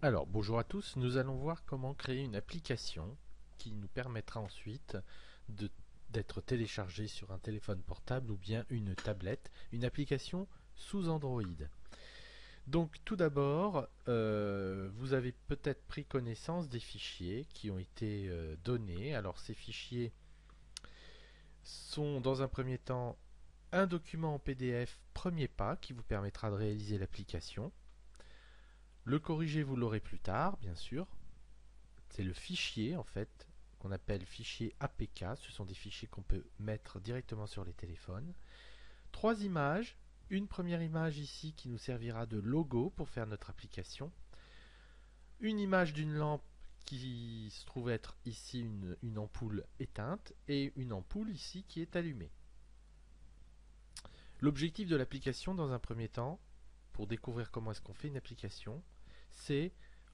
Alors, bonjour à tous, nous allons voir comment créer une application qui nous permettra ensuite de- d'être téléchargée sur un téléphone portable ou bien une tablette, une application sous Android. Donc tout d'abord, vous avez peut-être pris connaissance des fichiers qui ont été donnés. Alors ces fichiers sont dans un premier temps un document en PDF premier pas qui vous permettra de réaliser l'application. Le corriger, vous l'aurez plus tard, bien sûr. C'est le fichier en fait qu'on appelle fichier APK. Ce sont des fichiers qu'on peut mettre directement sur les téléphones. Trois images. Une première image ici qui nous servira de logo pour faire notre application. Une image d'une lampe qui se trouve être ici une ampoule éteinte et une ampoule ici qui est allumée. L'objectif de l'application dans un premier temps, pour découvrir comment est-ce qu'on fait une application, c'est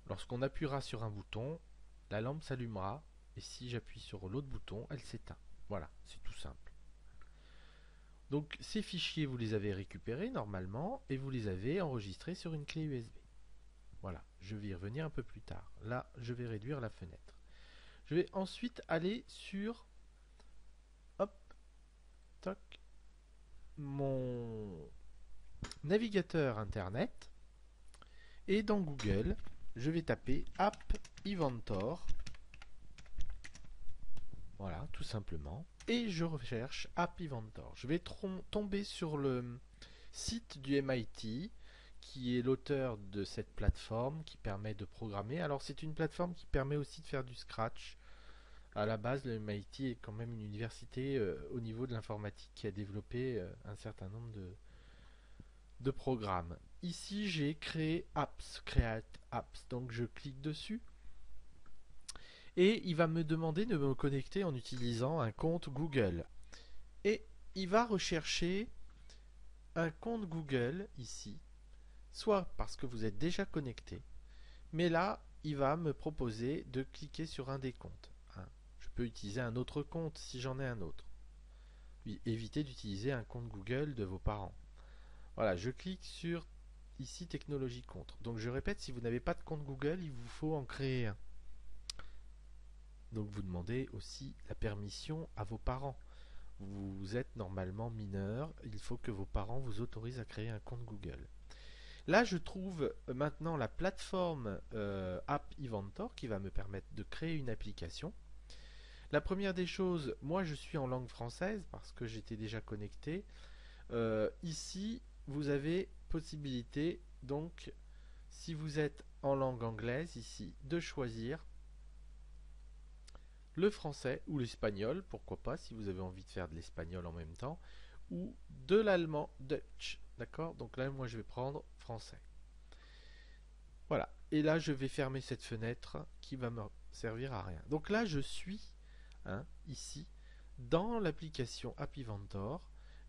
lorsqu'on appuiera sur un bouton, la lampe s'allumera et si j'appuie sur l'autre bouton, elle s'éteint. Voilà, c'est tout simple. Donc ces fichiers, vous les avez récupérés normalement et vous les avez enregistrés sur une clé USB. Voilà, je vais y revenir un peu plus tard. Là, je vais réduire la fenêtre. Je vais ensuite aller sur hop, toc, mon navigateur internet et dans Google, je vais taper App Inventor. Voilà, tout simplement. Et je recherche App Inventor. Je vais tomber sur le site du MIT, qui est l'auteur de cette plateforme qui permet de programmer. Alors c'est une plateforme qui permet aussi de faire du Scratch. À la base, le MIT est quand même une université au niveau de l'informatique qui a développé un certain nombre de programmes. Ici, j'ai créé Apps, Create Apps. Donc je clique dessus. Et il va me demander de me connecter en utilisant un compte Google. Et il va rechercher un compte Google ici, soit parce que vous êtes déjà connecté, mais là, il va me proposer de cliquer sur un des comptes. Hein. Je peux utiliser un autre compte si j'en ai un autre. Oui, évitez d'utiliser un compte Google de vos parents. Voilà, je clique sur ici technologie compte. Donc je répète, si vous n'avez pas de compte Google, il vous faut en créer un. Donc vous demandez aussi la permission à vos parents. Vous êtes normalement mineur, il faut que vos parents vous autorisent à créer un compte Google. Là, je trouve maintenant la plateforme App Inventor qui va me permettre de créer une application. La première des choses, moi je suis en langue française parce que j'étais déjà connecté. Ici, vous avez possibilité, donc, si vous êtes en langue anglaise, ici, de choisir le français ou l'espagnol, pourquoi pas, si vous avez envie de faire de l'espagnol en même temps, ou de l'allemand, Dutch. D'accord? Donc là, moi je vais prendre français. Voilà. Et là, je vais fermer cette fenêtre qui va me servir à rien. Donc là, je suis ici dans l'application App Inventor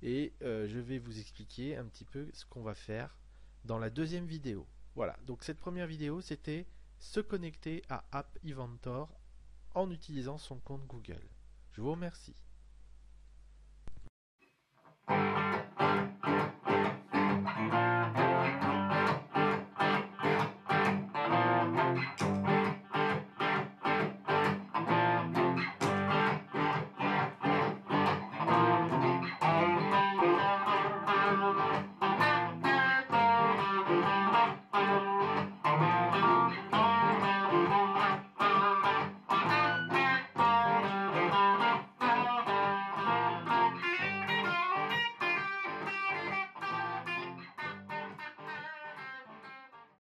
et je vais vous expliquer un petit peu ce qu'on va faire dans la deuxième vidéo. Voilà. Donc cette première vidéo, c'était se connecter à App Inventor en utilisant son compte Google. Je vous remercie.